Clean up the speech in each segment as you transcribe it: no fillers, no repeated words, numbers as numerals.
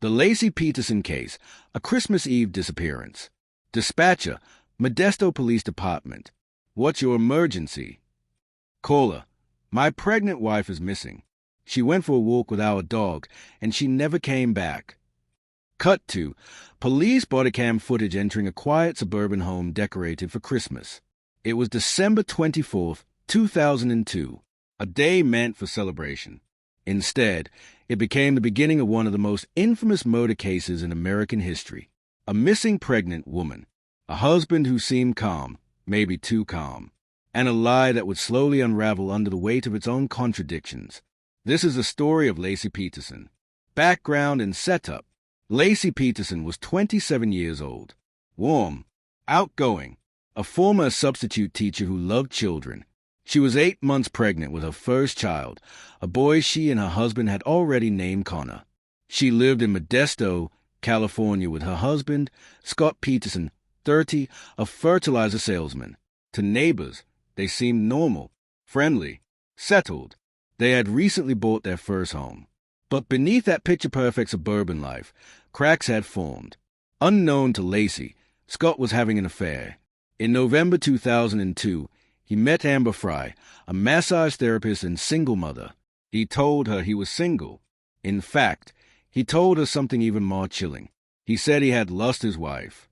The Laci Peterson case, a Christmas Eve disappearance. Dispatcher, Modesto Police Department. What's your emergency? Caller, my pregnant wife is missing. She went for a walk with our dog, and she never came back. Cut to, police body cam footage entering a quiet suburban home decorated for Christmas. It was December 24th, 2002, a day meant for celebration. Instead, it became the beginning of one of the most infamous murder cases in American history. A missing pregnant woman, a husband who seemed calm, maybe too calm, and a lie that would slowly unravel under the weight of its own contradictions. This is the story of Laci Peterson. Background and setup. Laci Peterson was 27 years old, warm, outgoing, a former substitute teacher who loved children. She was 8 months pregnant with her first child, a boy she and her husband had already named Connor. She lived in Modesto, California with her husband, Scott Peterson, 30, a fertilizer salesman. To neighbors, they seemed normal, friendly, settled. They had recently bought their first home. But beneath that picture-perfect suburban life, cracks had formed. Unknown to Laci, Scott was having an affair. In November 2002, he met Amber Fry, a massage therapist and single mother. He told her he was single. In fact, he told her something even more chilling. He said he had lost his wife.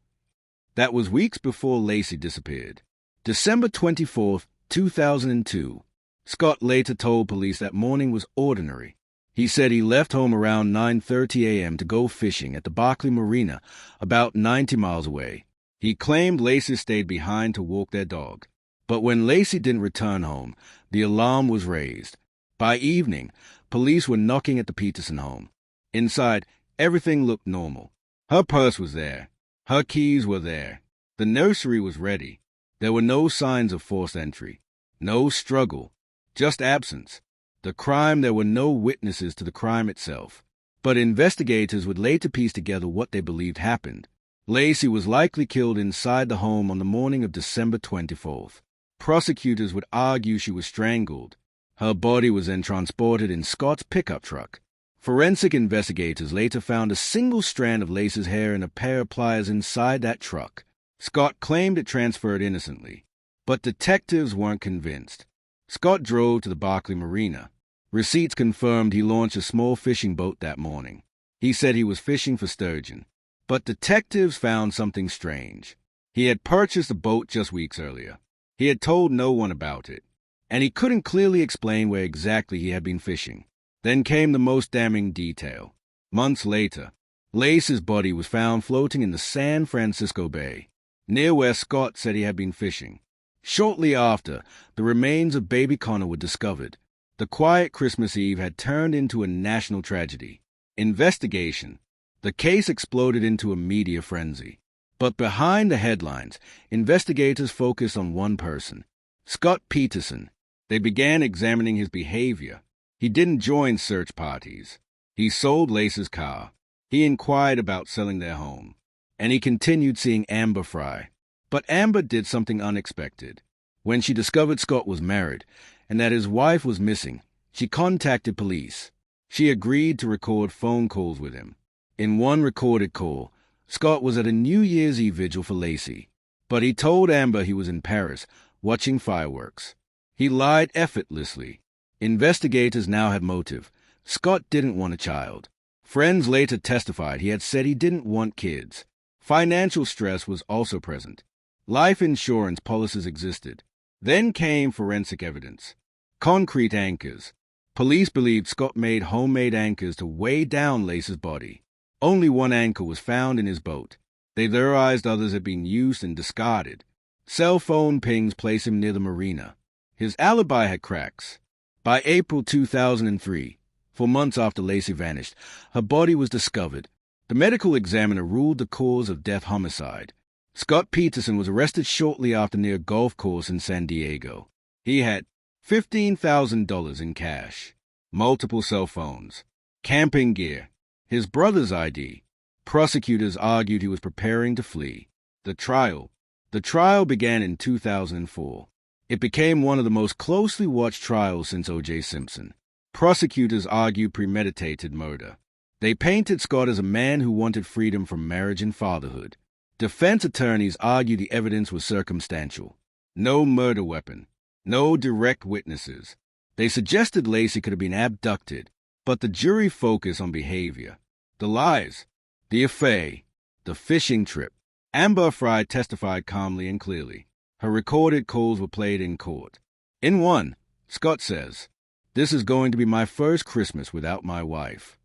That was weeks before Laci disappeared. December 24th, 2002. Scott later told police that morning was ordinary. He said he left home around 9:30 a.m. to go fishing at the Barkley Marina, about 90 miles away. He claimed Laci stayed behind to walk their dog. But when Laci didn't return home, the alarm was raised. By evening, police were knocking at the Peterson home. Inside, everything looked normal. Her purse was there. Her keys were there. The nursery was ready. There were no signs of forced entry. No struggle. Just absence. The crime, there were no witnesses to the crime itself. But investigators would later piece together what they believed happened. Laci was likely killed inside the home on the morning of December 24th. Prosecutors would argue she was strangled. Her body was then transported in Scott's pickup truck. Forensic investigators later found a single strand of Laci's hair and a pair of pliers inside that truck. Scott claimed it transferred innocently, but detectives weren't convinced. Scott drove to the Barkley Marina. Receipts confirmed he launched a small fishing boat that morning. He said he was fishing for sturgeon. But detectives found something strange. He had purchased a boat just weeks earlier. He had told no one about it, and he couldn't clearly explain where exactly he had been fishing. Then came the most damning detail. Months later, Laci's body was found floating in the San Francisco Bay, near where Scott said he had been fishing. Shortly after, the remains of baby Connor were discovered. The quiet Christmas Eve had turned into a national tragedy. Investigation. The case exploded into a media frenzy. But behind the headlines, investigators focused on one person, Scott Peterson. They began examining his behavior. He didn't join search parties. He sold Laci's car. He inquired about selling their home. And he continued seeing Amber Fry. But Amber did something unexpected. When she discovered Scott was married and that his wife was missing, she contacted police. She agreed to record phone calls with him. In one recorded call, Scott was at a New Year's Eve vigil for Laci, but he told Amber he was in Paris, watching fireworks. He lied effortlessly. Investigators now had motive. Scott didn't want a child. Friends later testified he had said he didn't want kids. Financial stress was also present. Life insurance policies existed. Then came forensic evidence. Concrete anchors. Police believed Scott made homemade anchors to weigh down Laci's body. Only one anchor was found in his boat. They theorized others had been used and discarded. Cell phone pings placed him near the marina. His alibi had cracks. By April 2003, 4 months after Laci vanished, her body was discovered. The medical examiner ruled the cause of death homicide. Scott Peterson was arrested shortly after near a golf course in San Diego. He had $15,000 in cash, multiple cell phones, camping gear, his brother's ID. Prosecutors argued he was preparing to flee. The trial began in 2004. It became one of the most closely watched trials since O.J. Simpson. Prosecutors argued premeditated murder. They painted Scott as a man who wanted freedom from marriage and fatherhood. Defense attorneys argued the evidence was circumstantial. No murder weapon. No direct witnesses. They suggested Laci could have been abducted, but the jury focused on behavior. The lies, the affair, the fishing trip. Amber Fry testified calmly and clearly. Her recorded calls were played in court. In one, Scott says, "This is going to be my first Christmas without my wife."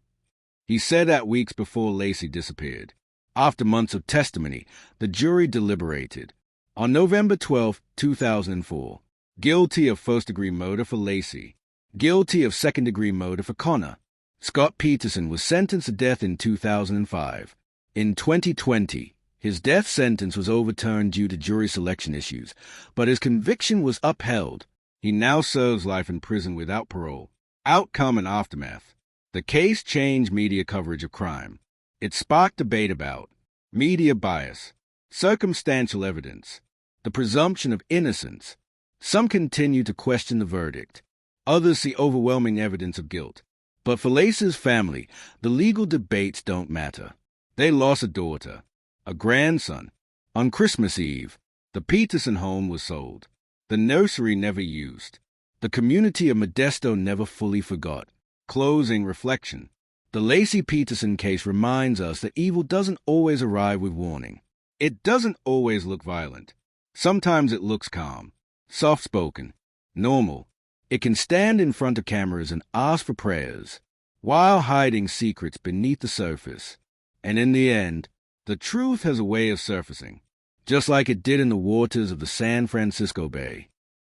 He said that weeks before Laci disappeared. After months of testimony, the jury deliberated. On November 12, 2004, guilty of first-degree murder for Laci, guilty of second-degree murder for Connor. Scott Peterson was sentenced to death in 2005. In 2020, his death sentence was overturned due to jury selection issues, but his conviction was upheld. He now serves life in prison without parole. Outcome and aftermath. The case changed media coverage of crime. It sparked debate about media bias, circumstantial evidence, the presumption of innocence. Some continue to question the verdict. Others see overwhelming evidence of guilt. But for Laci's family, the legal debates don't matter. They lost a daughter, a grandson. On Christmas Eve, the Peterson home was sold. The nursery never used. The community of Modesto never fully forgot. Closing reflection. The Laci Peterson case reminds us that evil doesn't always arrive with warning. It doesn't always look violent. Sometimes it looks calm, soft-spoken, normal. It can stand in front of cameras and ask for prayers, while hiding secrets beneath the surface. And in the end, the truth has a way of surfacing, just like it did in the waters of the San Francisco Bay.